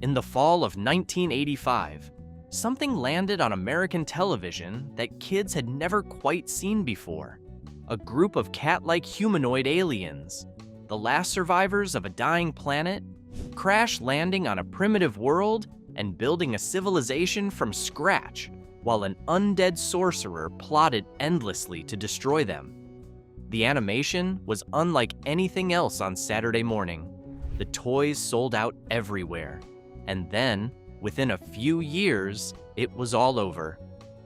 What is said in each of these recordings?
In the fall of 1985, something landed on American television that kids had never quite seen before. A group of cat-like humanoid aliens, the last survivors of a dying planet, crash landing on a primitive world and building a civilization from scratch, while an undead sorcerer plotted endlessly to destroy them. The animation was unlike anything else on Saturday morning. The toys sold out everywhere. And then, within a few years, it was all over.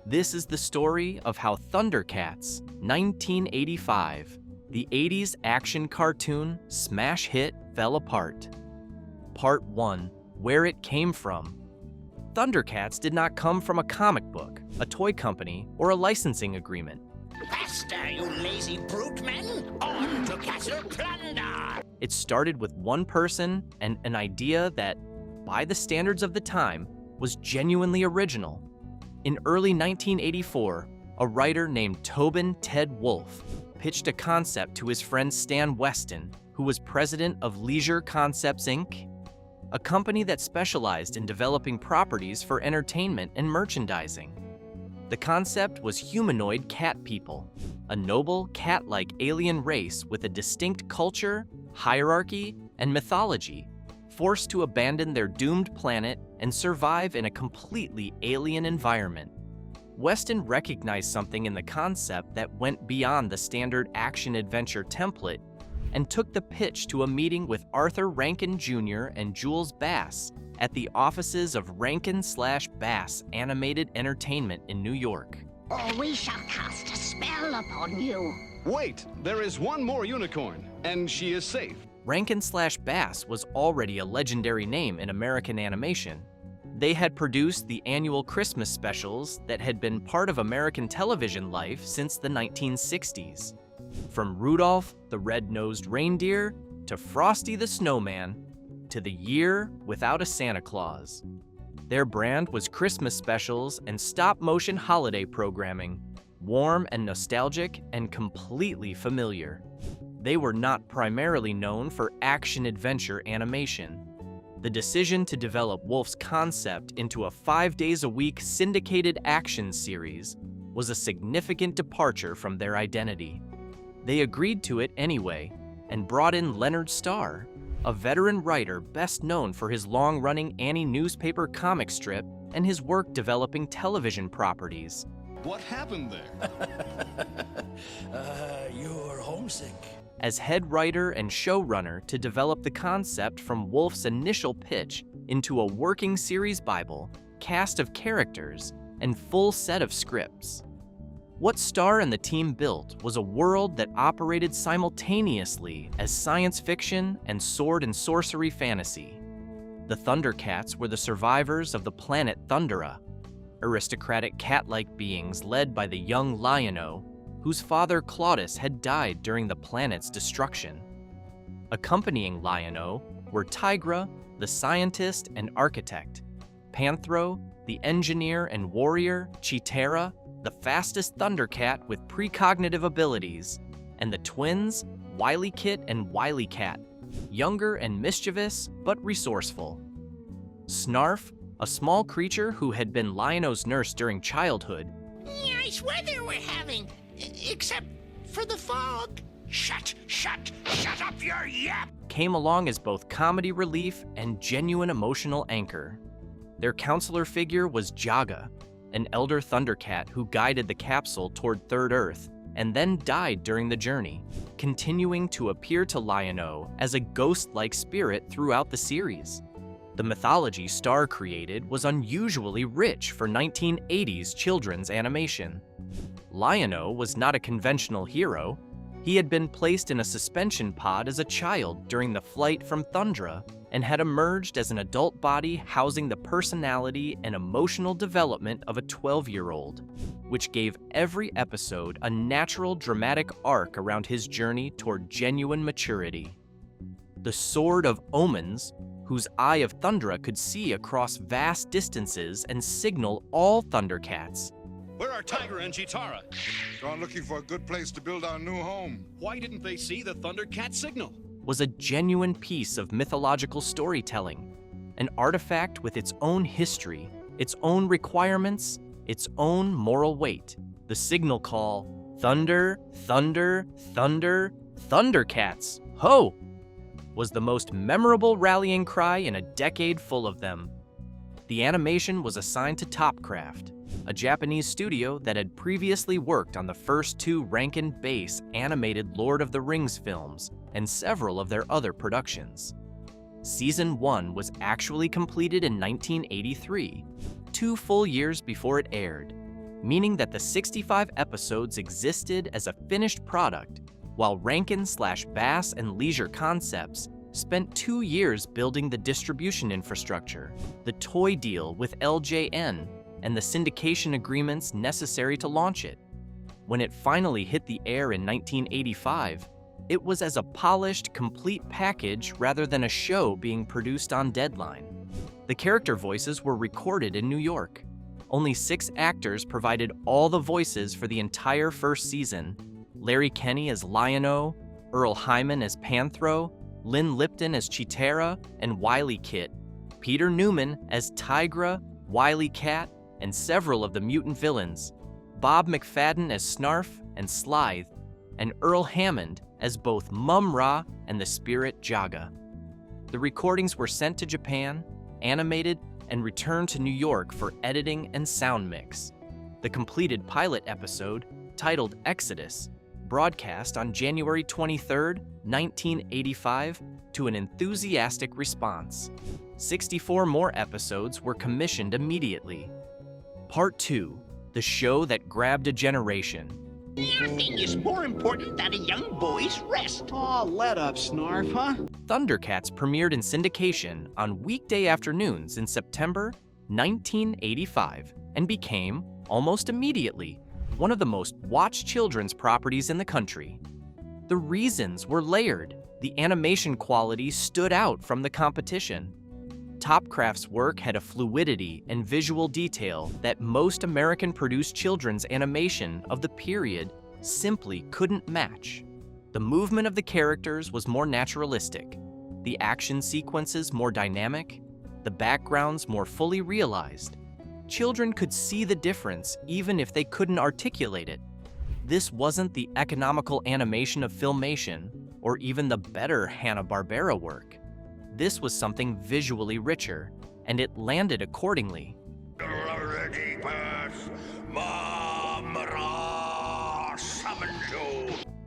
This is the story of how ThunderCats, 1985, the 80s action cartoon smash hit, fell apart. Part 1. Where it came from. ThunderCats did not come from a comic book, a toy company, or a licensing agreement. Faster, you lazy brute men! On to Castle Plunder! It started with one person and an idea that, by the standards of the time, was genuinely original. In early 1984, a writer named Tobin Ted Wolfe pitched a concept to his friend Stan Weston, who was president of Leisure Concepts, Inc., a company that specialized in developing properties for entertainment and merchandising. The concept was humanoid cat people, a noble cat-like alien race with a distinct culture, hierarchy, and mythology, forced to abandon their doomed planet and survive in a completely alien environment. Weston recognized something in the concept that went beyond the standard action-adventure template and took the pitch to a meeting with Arthur Rankin Jr. and Jules Bass at the offices of Rankin/Bass Animated Entertainment in New York. Or we shall cast a spell upon you. Wait, there is one more unicorn, and she is safe. Rankin/Bass was already a legendary name in American animation. They had produced the annual Christmas specials that had been part of American television life since the 1960s. From Rudolph the Red-Nosed Reindeer to Frosty the Snowman to The Year Without a Santa Claus. Their brand was Christmas specials and stop-motion holiday programming, warm and nostalgic and completely familiar. They were not primarily known for action-adventure animation. The decision to develop Wolfe's concept into a 5-days-a-week syndicated action series was a significant departure from their identity. They agreed to it anyway and brought in Leonard Starr, a veteran writer best known for his long-running Annie newspaper comic strip and his work developing television properties. What happened there? You're homesick. As head writer and showrunner to develop the concept from Wolfe's initial pitch into a working series Bible, cast of characters, and full set of scripts. What Starr and the team built was a world that operated simultaneously as science fiction and sword and sorcery fantasy. The ThunderCats were the survivors of the planet Thundera, aristocratic cat-like beings led by the young Lion-O, whose father Claudius had died during the planet's destruction. Accompanying Lion-O were Tigra, the scientist and architect, Panthro, the engineer and warrior, Chitara, the fastest ThunderCat with precognitive abilities, and the twins, Wily Kit and Wily Cat, younger and mischievous but resourceful. Snarf, a small creature who had been Lion-O's nurse during childhood. Nice weather we're having, except for the fog. Shut up your yap! Came along as both comedy relief and genuine emotional anchor. Their counselor figure was Jaga, an elder ThunderCat who guided the capsule toward Third Earth and then died during the journey, continuing to appear to Lion-O as a ghost-like spirit throughout the series. The mythology Starr created was unusually rich for 1980s children's animation. Lion-O was not a conventional hero. He had been placed in a suspension pod as a child during the flight from Thundra and had emerged as an adult body housing the personality and emotional development of a 12-year-old, which gave every episode a natural dramatic arc around his journey toward genuine maturity. The Sword of Omens, whose Eye of Thundra could see across vast distances and signal all ThunderCats. Where are Tigra and Chitara? Gone looking for a good place to build our new home. Why didn't they see the ThunderCat signal? Was a genuine piece of mythological storytelling. an artifact with its own history, its own requirements, its own moral weight. The signal call, "Thunder, thunder, thunder, ThunderCats, ho!" was the most memorable rallying cry in a decade full of them. The animation was assigned to Topcraft, a Japanese studio that had previously worked on the first two Rankin-Bass animated Lord of the Rings films and several of their other productions. Season 1 was actually completed in 1983, 2 full years before it aired, meaning that the 65 episodes existed as a finished product, while Rankin/Bass and Leisure Concepts spent 2 years building the distribution infrastructure, the toy deal with LJN, and the syndication agreements necessary to launch it. When it finally hit the air in 1985, it was as a polished, complete package rather than a show being produced on deadline. The character voices were recorded in New York. Only 6 actors provided all the voices for the entire first season: Larry Kenney as Lion-O, Earl Hyman as Panthro, Lynn Lipton as Chitara and Wily Kit, Peter Newman as Tigra, Wily Cat, and several of the mutant villains, Bob McFadden as Snarf and Slythe, and Earl Hammond as both Mum-Ra and the spirit Jaga. The recordings were sent to Japan, animated, and returned to New York for editing and sound mix. The completed pilot episode, titled Exodus, broadcast on January 23, 1985, to an enthusiastic response. 64 more episodes were commissioned immediately. Part 2, the show that grabbed a generation. Nothing is more important than a young boy's rest. Oh, let up, Snarf, huh? ThunderCats premiered in syndication on weekday afternoons in September 1985 and became, almost immediately, one of the most watched children's properties in the country. The reasons were layered. The animation quality stood out from the competition. Topcraft's work had a fluidity and visual detail that most American-produced children's animation of the period simply couldn't match. The movement of the characters was more naturalistic, the action sequences more dynamic, the backgrounds more fully realized. Children could see the difference even if they couldn't articulate it. This wasn't the economical animation of Filmation or even the better Hanna-Barbera work. This was something visually richer, and it landed accordingly.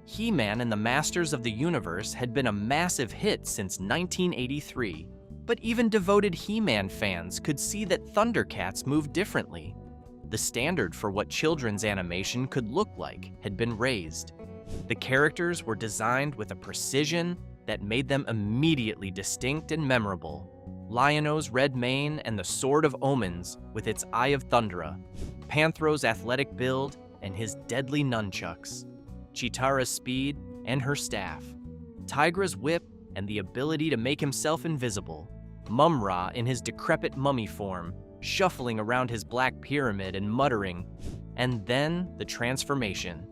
He-Man and the Masters of the Universe had been a massive hit since 1983, but even devoted He-Man fans could see that ThunderCats moved differently. The standard for what children's animation could look like had been raised. The characters were designed with a precision that made them immediately distinct and memorable. Lion-O's red mane and the Sword of Omens with its Eye of Thundra, Panthro's athletic build and his deadly nunchucks, Chitara's speed and her staff, Tigra's whip and the ability to make himself invisible, Mum-Ra in his decrepit mummy form, shuffling around his black pyramid and muttering, and then the transformation.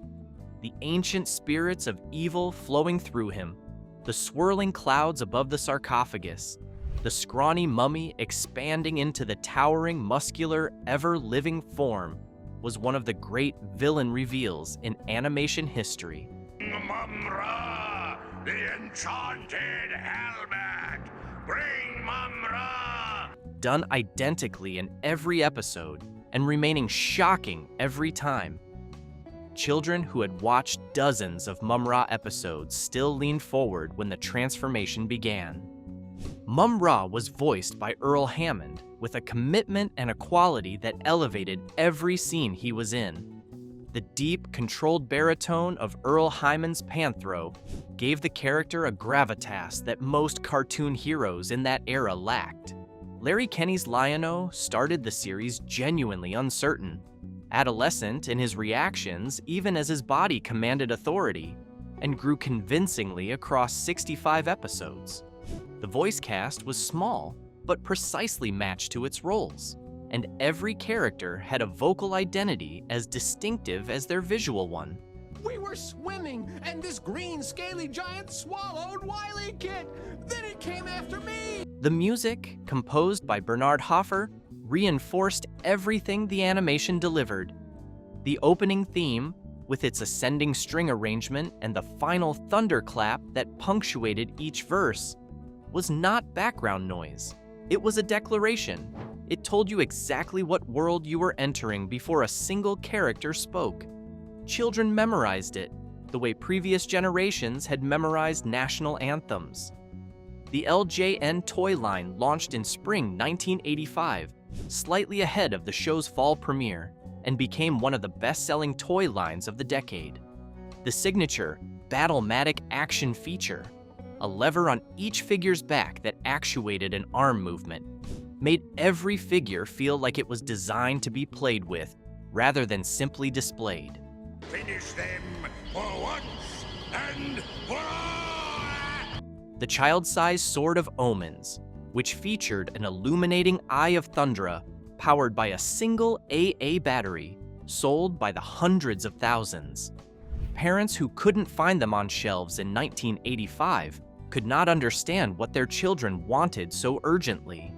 The ancient spirits of evil flowing through him, the swirling clouds above the sarcophagus, the scrawny mummy expanding into the towering, muscular, ever-living form was one of the great villain reveals in animation history. Mum-Ra, the enchanted helmet! Bring Mum-Ra! Done identically in every episode and remaining shocking every time. Children who had watched dozens of Mum-Ra episodes still leaned forward when the transformation began. Mum-Ra was voiced by Earl Hammond with a commitment and a quality that elevated every scene he was in. The deep, controlled baritone of Earl Hyman's Panthro gave the character a gravitas that most cartoon heroes in that era lacked. Larry Kenney's Lion-O started the series genuinely uncertain, adolescent in his reactions even as his body commanded authority, and grew convincingly across 65 episodes. The voice cast was small, but precisely matched to its roles, and every character had a vocal identity as distinctive as their visual one. We were swimming, and this green scaly giant swallowed Wily Kit. Then it came after me. The music, composed by Bernard Hoffer, reinforced everything the animation delivered. The opening theme, with its ascending string arrangement and the final thunderclap that punctuated each verse, was not background noise. It was a declaration. It told you exactly what world you were entering before a single character spoke. Children memorized it, the way previous generations had memorized national anthems. The LJN toy line launched in spring 1985, slightly ahead of the show's fall premiere, and became one of the best-selling toy lines of the decade. The signature Battle-matic action feature, a lever on each figure's back that actuated an arm movement, made every figure feel like it was designed to be played with rather than simply displayed. Finish them for once and for all! The child-sized Sword of Omens, which featured an illuminating Eye of Thundra powered by a single AA battery, sold by the hundreds of thousands. Parents who couldn't find them on shelves in 1985 could not understand what their children wanted so urgently.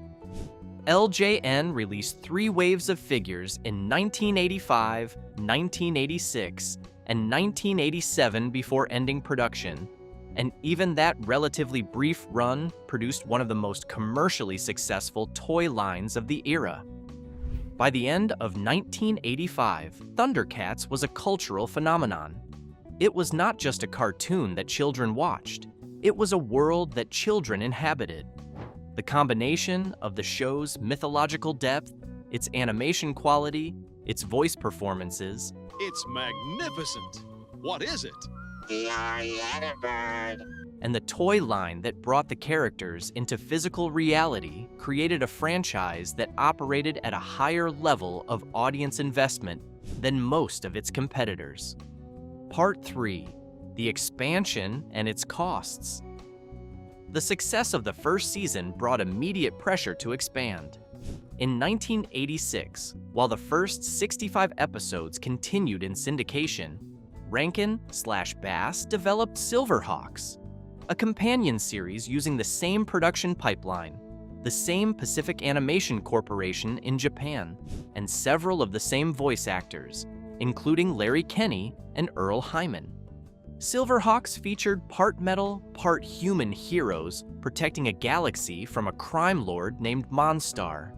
LJN released 3 waves of figures in 1985, 1986, and 1987 before ending production, and even that relatively brief run produced one of the most commercially successful toy lines of the era. By the end of 1985, ThunderCats was a cultural phenomenon. It was not just a cartoon that children watched, it was a world that children inhabited. The combination of the show's mythological depth, its animation quality, its voice performances, It's magnificent. What is it? and the toy line that brought the characters into physical reality created a franchise that operated at a higher level of audience investment than most of its competitors. Part 3. The expansion and its costs. The success of the first season brought immediate pressure to expand. In 1986, while the first 65 episodes continued in syndication, Rankin/Bass developed Silverhawks, a companion series using the same production pipeline, the same Pacific Animation Corporation in Japan, and several of the same voice actors, including Larry Kenney and Earl Hyman. Silverhawks featured part metal, part human heroes protecting a galaxy from a crime lord named Monstar.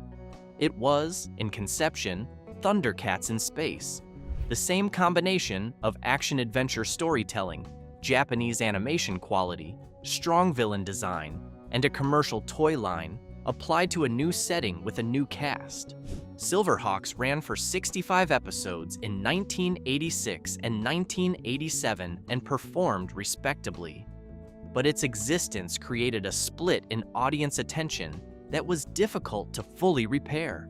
It was, in conception, ThunderCats in space, the same combination of action-adventure storytelling, Japanese animation quality, strong villain design, and a commercial toy line applied to a new setting with a new cast. Silverhawks ran for 65 episodes in 1986 and 1987 and performed respectably. But its existence created a split in audience attention that was difficult to fully repair.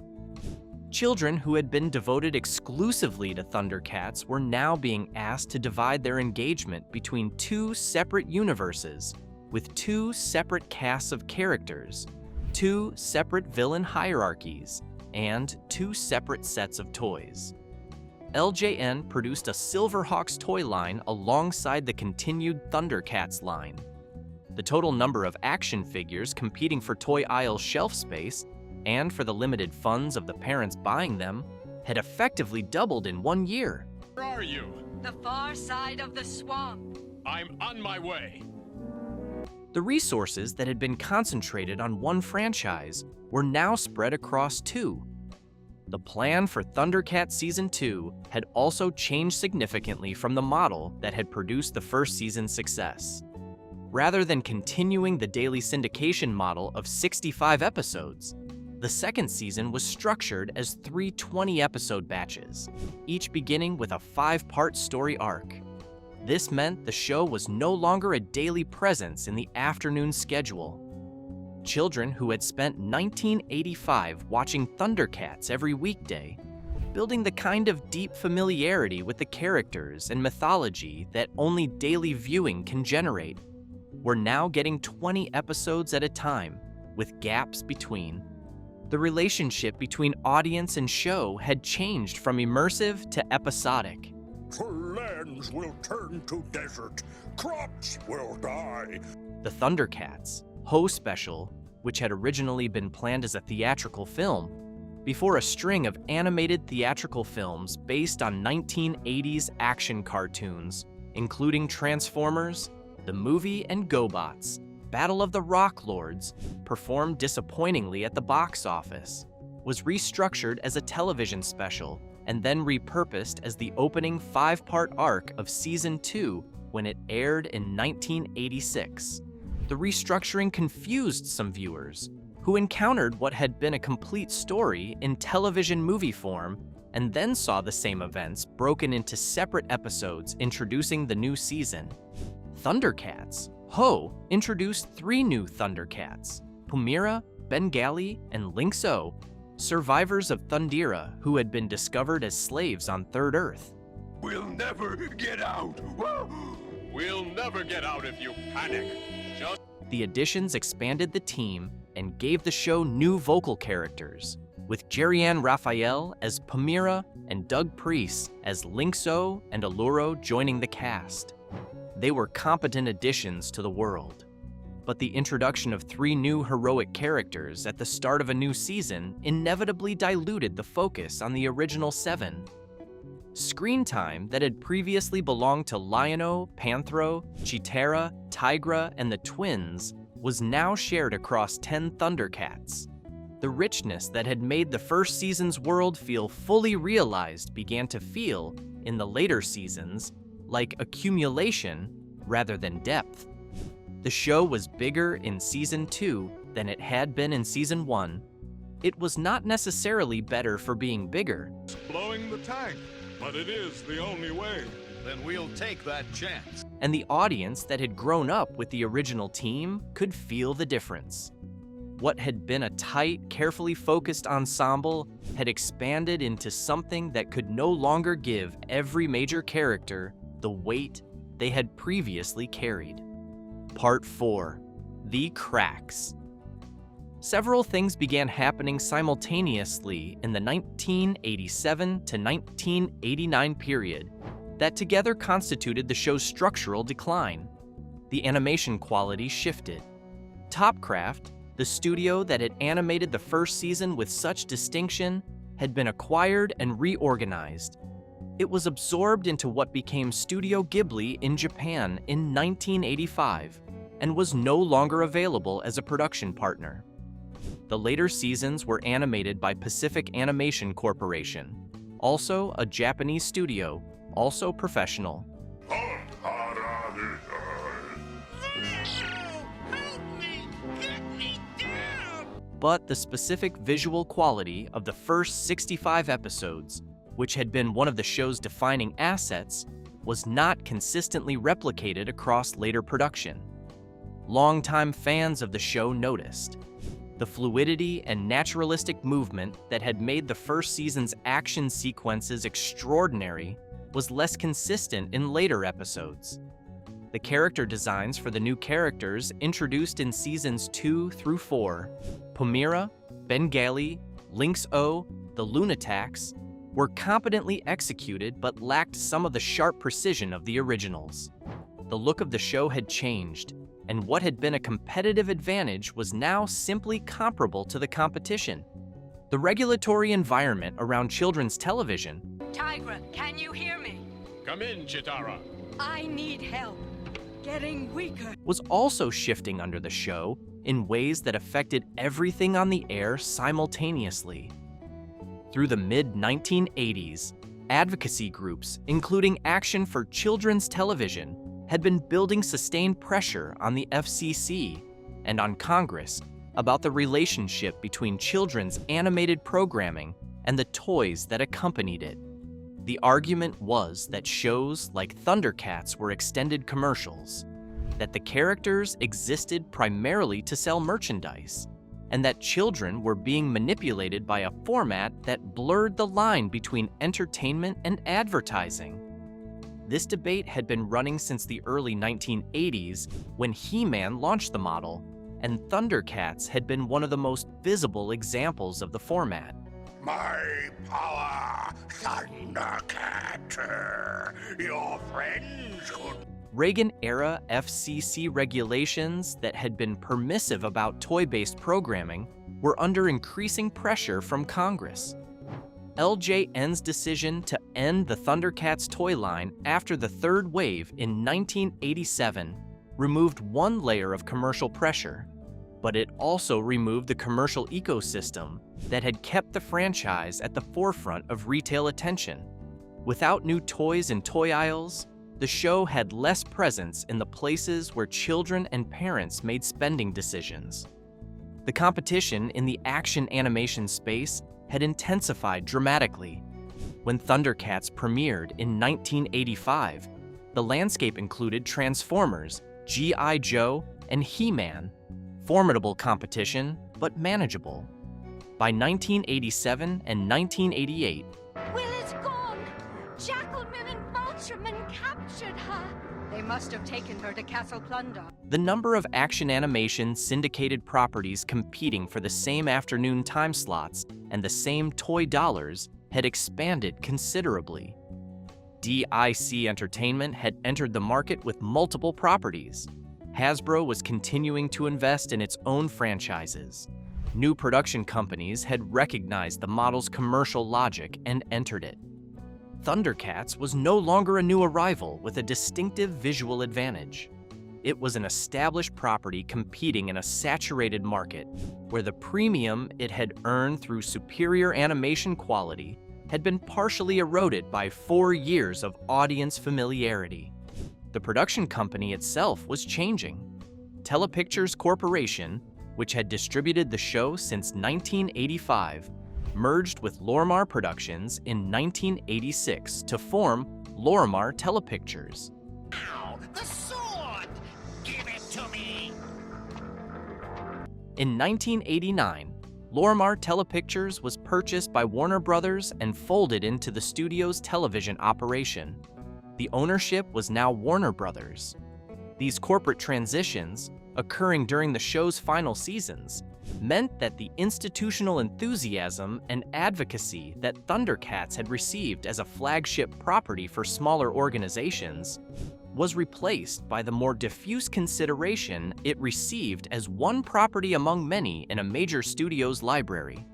Children who had been devoted exclusively to ThunderCats were now being asked to divide their engagement between 2 separate universes with 2 separate casts of characters, 2 separate villain hierarchies, and 2 separate sets of toys. LJN produced a Silverhawks toy line alongside the continued ThunderCats line. The total number of action figures competing for toy aisle shelf space and for the limited funds of the parents buying them had effectively doubled in 1 year. Where are you? The far side of the swamp. I'm on my way. The resources that had been concentrated on one franchise were now spread across 2. The plan for ThunderCats Season 2 had also changed significantly from the model that had produced the first season's success. Rather than continuing the daily syndication model of 65 episodes, the second season was structured as 3 20-episode batches, each beginning with a 5-part story arc. This meant the show was no longer a daily presence in the afternoon schedule. Children who had spent 1985 watching ThunderCats every weekday, building the kind of deep familiarity with the characters and mythology that only daily viewing can generate, were now getting 20 episodes at a time, with gaps between. The relationship between audience and show had changed from immersive to episodic. Let lands will turn to desert. Crops will die. The ThunderCats, Ho special, which had originally been planned as a theatrical film, before a string of animated theatrical films based on 1980s action cartoons, including Transformers, the movie, and GoBots, Battle of the Rock Lords, performed disappointingly at the box office, was restructured as a television special and then repurposed as the opening 5-part arc of Season 2 when it aired in 1986. The restructuring confused some viewers, who encountered what had been a complete story in television movie form and then saw the same events broken into separate episodes introducing the new season. ThunderCats, Ho introduced 3 new ThunderCats, Pumira, Bengali, and Lynx-O, survivors of Thundera who had been discovered as slaves on Third Earth. We'll never get out. We'll never get out if you panic. Just The additions expanded the team and gave the show new vocal characters, with Jerry-Ann Raphael as Pumira and Doug Priest as Lynx-O and Alluro joining the cast. They were competent additions to the world. But the introduction of 3 new heroic characters at the start of a new season inevitably diluted the focus on the original 7. Screen time that had previously belonged to Lion-O, Panthro, Chitara, Tigra, and the twins was now shared across 10 ThunderCats. The richness that had made the first season's world feel fully realized began to feel, in the later seasons, like accumulation rather than depth. The show was bigger in Season 2 than it had been in Season 1. It was not necessarily better for being bigger. Blowing the tank, but it is the only way. Then we'll take that chance. And the audience that had grown up with the original team could feel the difference. What had been a tight, carefully focused ensemble had expanded into something that could no longer give every major character the weight they had previously carried. Part 4. The Cracks. Several things began happening simultaneously in the 1987 to 1989 period that together constituted the show's structural decline. The animation quality shifted. Topcraft, the studio that had animated the first season with such distinction, had been acquired and reorganized. It was absorbed into what became Studio Ghibli in Japan in 1985 and was no longer available as a production partner. The later seasons were animated by Pacific Animation Corporation, also a Japanese studio, also professional. But the specific visual quality of the first 65 episodes, which had been one of the show's defining assets, was not consistently replicated across later production. Longtime fans of the show noticed. The fluidity and naturalistic movement that had made the first season's action sequences extraordinary was less consistent in later episodes. The character designs for the new characters introduced in seasons 2 through 4, Pumira, Bengali, Lynx-O, the Looney-Tunes, were competently executed but lacked some of the sharp precision of the originals. The look of the show had changed, and what had been a competitive advantage was now simply comparable to the competition. The regulatory environment around children's television, Tigra, can you hear me? come in, Chitara. I need help. Getting weaker. was also shifting under the show in ways that affected everything on the air simultaneously. Through the mid-1980s, advocacy groups, including Action for Children's Television, had been building sustained pressure on the FCC and on Congress about the relationship between children's animated programming and the toys that accompanied it. The argument was that shows like ThunderCats were extended commercials, that the characters existed primarily to sell merchandise, and that children were being manipulated by a format that blurred the line between entertainment and advertising. This debate had been running since the early 1980s when He-Man launched the model, and ThunderCats had been one of the most visible examples of the format. My power ThunderCat. Your friends could... Reagan-era FCC regulations that had been permissive about toy-based programming were under increasing pressure from Congress. LJN's decision to end the ThunderCats toy line after the third wave in 1987 removed one layer of commercial pressure, but it also removed the commercial ecosystem that had kept the franchise at the forefront of retail attention. Without new toys in toy aisles, the show had less presence in the places where children and parents made spending decisions. The competition in the action animation space had intensified dramatically. When ThunderCats premiered in 1985, the landscape included Transformers, G.I. Joe, and He-Man. Formidable competition, but manageable. By 1987 and 1988, Will is gone! Jackalman and Vultureman captured her! They must have taken her to Castle Plunder. the number of action animation syndicated properties competing for the same afternoon time slots and the same toy dollars had expanded considerably. DIC Entertainment had entered the market with multiple properties. Hasbro was continuing to invest in its own franchises. New production companies had recognized the model's commercial logic and entered it. ThunderCats was no longer a new arrival with a distinctive visual advantage. It was an established property competing in a saturated market where the premium it had earned through superior animation quality had been partially eroded by 4 years of audience familiarity. The production company itself was changing. Telepictures Corporation, which had distributed the show since 1985, merged with Lorimar Productions in 1986 to form Lorimar Telepictures. Ow! The sword! Give it to me! In 1989, Lorimar Telepictures was purchased by Warner Brothers and folded into the studio's television operation. The ownership was now Warner Brothers. These corporate transitions, occurring during the show's final seasons, meant that the institutional enthusiasm and advocacy that ThunderCats had received as a flagship property for smaller organizations was replaced by the more diffuse consideration it received as one property among many in a major studio's library.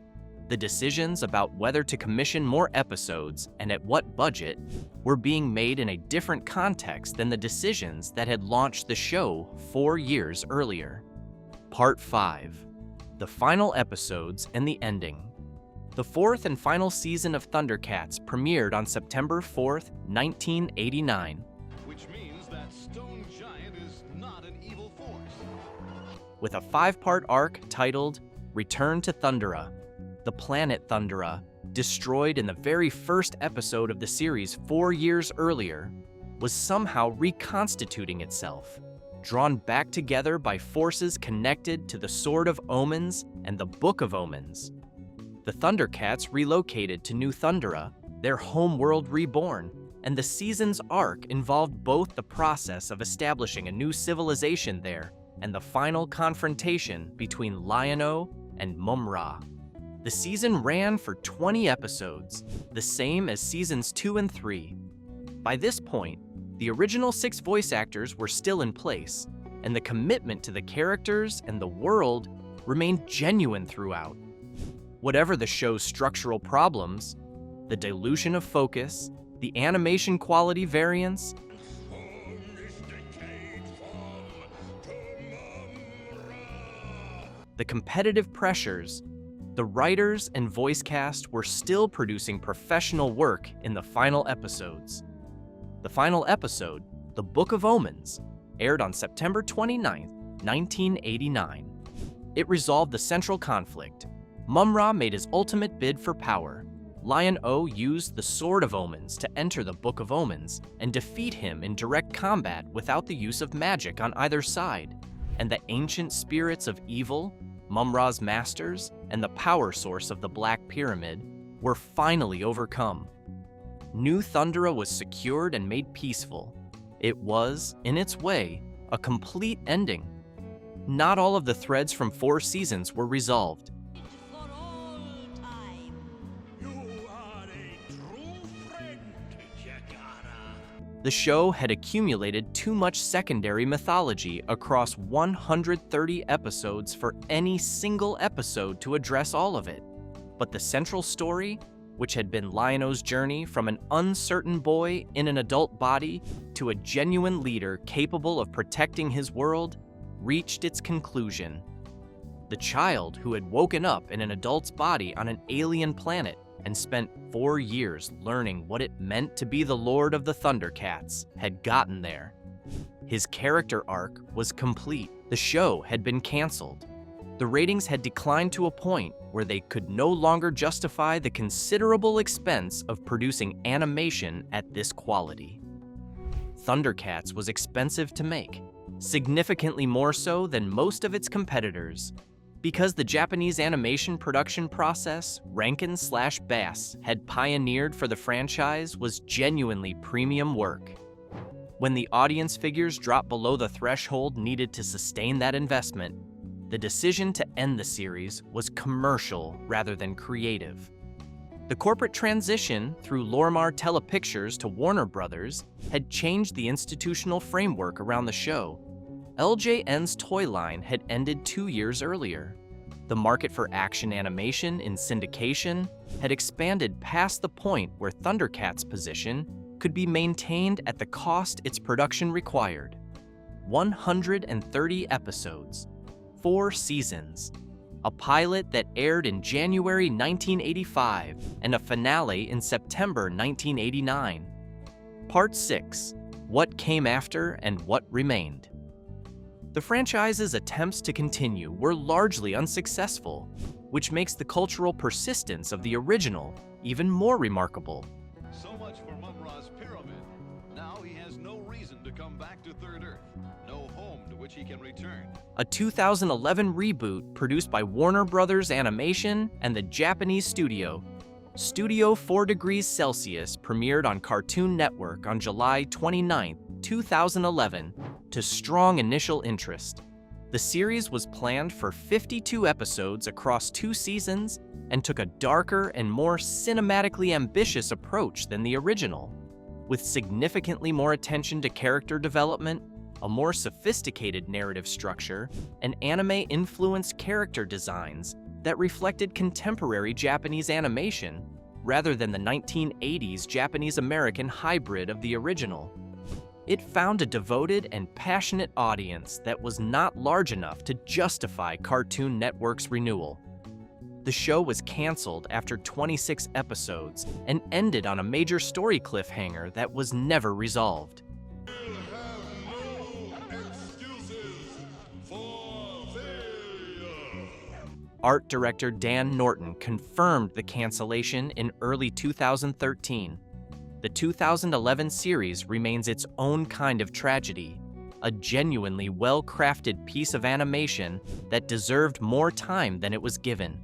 The decisions about whether to commission more episodes and at what budget were being made in a different context than the decisions that had launched the show 4 years earlier. Part 5. The final episodes and the ending. The fourth and final season of ThunderCats premiered on September 4th, 1989. Which means that Stone Giant is not an evil force. With a 5-part arc titled Return to Thundera. The planet Thundera, destroyed in the very first episode of the series 4 years earlier, was somehow reconstituting itself, drawn back together by forces connected to the Sword of Omens and the Book of Omens. The ThunderCats relocated to New Thundera, their homeworld reborn, and the season's arc involved both the process of establishing a new civilization there and the final confrontation between Lion-O and Mum-Ra. The season ran for 20 episodes, the same as seasons 2 and 3. By this point, the original 6 voice actors were still in place, and the commitment to the characters and the world remained genuine throughout. Whatever the show's structural problems, the dilution of focus, the animation quality variance, the competitive pressures, the writers and voice cast were still producing professional work in the final episodes. The final episode, The Book of Omens, aired on September 29, 1989. It resolved the central conflict. Mum-Ra made his ultimate bid for power. Lion-O used the Sword of Omens to enter the Book of Omens and defeat him in direct combat without the use of magic on either side. And the ancient spirits of evil, Mum-Ra's masters, and the power source of the Black Pyramid were finally overcome. New Thundera was secured and made peaceful. It was, in its way, a complete ending. Not all of the threads from 4 seasons were resolved. You are a true The show had accumulated too much secondary mythology across 130 episodes for any single episode to address all of it. But the central story, which had been Lion-O's journey from an uncertain boy in an adult body to a genuine leader capable of protecting his world, reached its conclusion. The child who had woken up in an adult's body on an alien planet and spent 4 years learning what it meant to be the Lord of the ThunderCats had gotten there. His character arc was complete. The show had been canceled. The ratings had declined to a point where they could no longer justify the considerable expense of producing animation at this quality. ThunderCats was expensive to make, significantly more so than most of its competitors. Because the Japanese animation production process Rankin/Bass had pioneered for the franchise was genuinely premium work. When the audience figures dropped below the threshold needed to sustain that investment, the decision to end the series was commercial rather than creative. The corporate transition through Lorimar Telepictures to Warner Brothers had changed the institutional framework around the show. LJN's toy line had ended 2 years earlier. The market for action animation in syndication had expanded past the point where ThunderCats' position could be maintained at the cost its production required. 130 episodes, 4 seasons, a pilot that aired in January 1985 and a finale in September 1989. Part 6, What Came After and What Remained. The franchise's attempts to continue were largely unsuccessful, which makes the cultural persistence of the original even more remarkable. So much for Mun-Ra's pyramid. Now he has no reason to come back to Third Earth. No home to which he can return. A 2011 reboot produced by Warner Brothers Animation and the Japanese studio, Studio 4 Degrees Celsius, premiered on Cartoon Network on July 29, 2011, to strong initial interest. The series was planned for 52 episodes across 2 seasons and took a darker and more cinematically ambitious approach than the original. With significantly more attention to character development, a more sophisticated narrative structure, and anime-influenced character designs that reflected contemporary Japanese animation, rather than the 1980s Japanese-American hybrid of the original. It found a devoted and passionate audience that was not large enough to justify Cartoon Network's renewal. The show was canceled after 26 episodes and ended on a major story cliffhanger that was never resolved. Art director Dan Norton confirmed the cancellation in early 2013. The 2011 series remains its own kind of tragedy, a genuinely well-crafted piece of animation that deserved more time than it was given.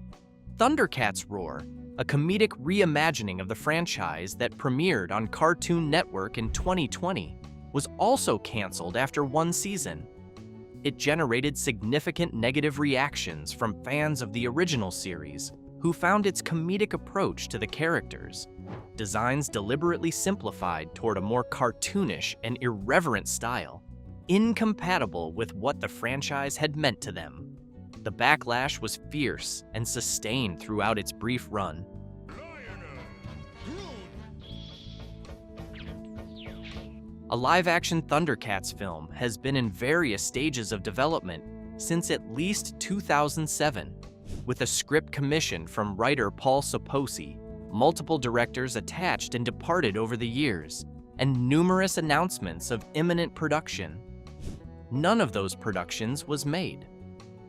ThunderCats Roar, a comedic reimagining of the franchise that premiered on Cartoon Network in 2020, was also canceled after 1 season. It generated significant negative reactions from fans of the original series, who found its comedic approach to the characters, designs deliberately simplified toward a more cartoonish and irreverent style, incompatible with what the franchise had meant to them. The backlash was fierce and sustained throughout its brief run. A live-action ThunderCats film has been in various stages of development since at least 2007, with a script commission from writer Paul Saposi, multiple directors attached and departed over the years, and numerous announcements of imminent production. None of those productions was made.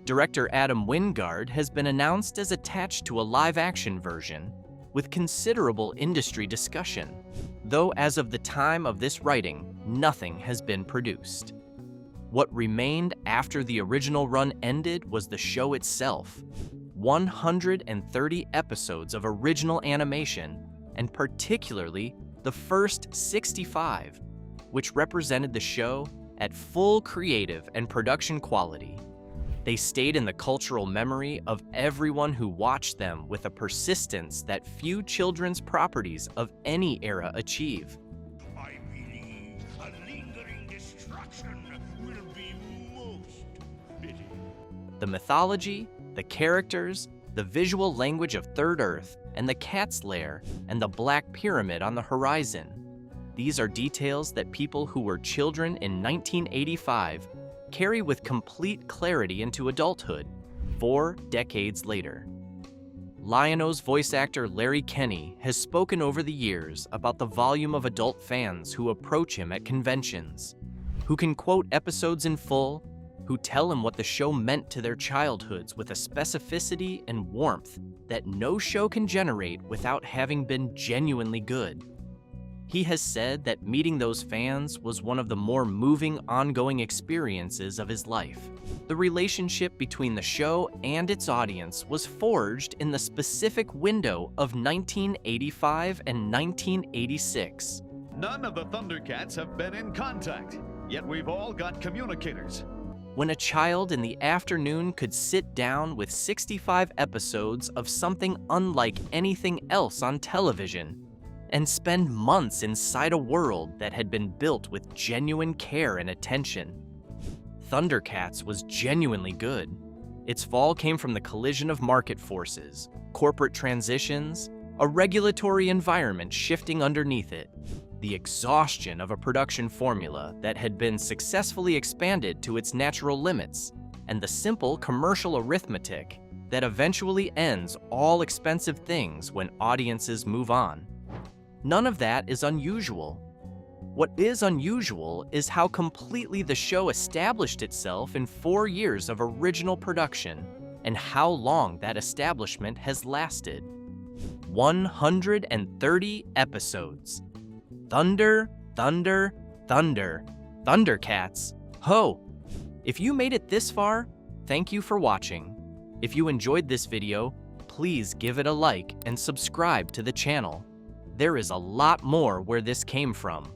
Director Adam Wingard has been announced as attached to a live-action version, with considerable industry discussion, though as of the time of this writing, nothing has been produced. What remained after the original run ended was the show itself, 130 episodes of original animation, and particularly the first 65, which represented the show at full creative and production quality. They stayed in the cultural memory of everyone who watched them with a persistence that few children's properties of any era achieve. I believe The mythology, the characters, the visual language of Third Earth, and the cat's lair, and the Black Pyramid on the horizon. These are details that people who were children in 1985 carry with complete clarity into adulthood, 4 decades later. Lion-O's voice actor Larry Kenney has spoken over the years about the volume of adult fans who approach him at conventions, who can quote episodes in full, who tell him what the show meant to their childhoods with a specificity and warmth that no show can generate without having been genuinely good. He has said that meeting those fans was one of the more moving ongoing experiences of his life. The relationship between the show and its audience was forged in the specific window of 1985 and 1986. None of the ThunderCats have been in contact, yet we've all got communicators. When a child in the afternoon could sit down with 65 episodes of something unlike anything else on television, and spend months inside a world that had been built with genuine care and attention. ThunderCats was genuinely good. Its fall came from the collision of market forces, corporate transitions, a regulatory environment shifting underneath it, the exhaustion of a production formula that had been successfully expanded to its natural limits, and the simple commercial arithmetic that eventually ends all expensive things when audiences move on. None of that is unusual. What is unusual is how completely the show established itself in 4 years of original production, and how long that establishment has lasted. 130 episodes. Thunder, thunder, thunder. ThunderCats. Ho! If you made it this far, thank you for watching. If you enjoyed this video, please give it a like and subscribe to the channel. There is a lot more where this came from.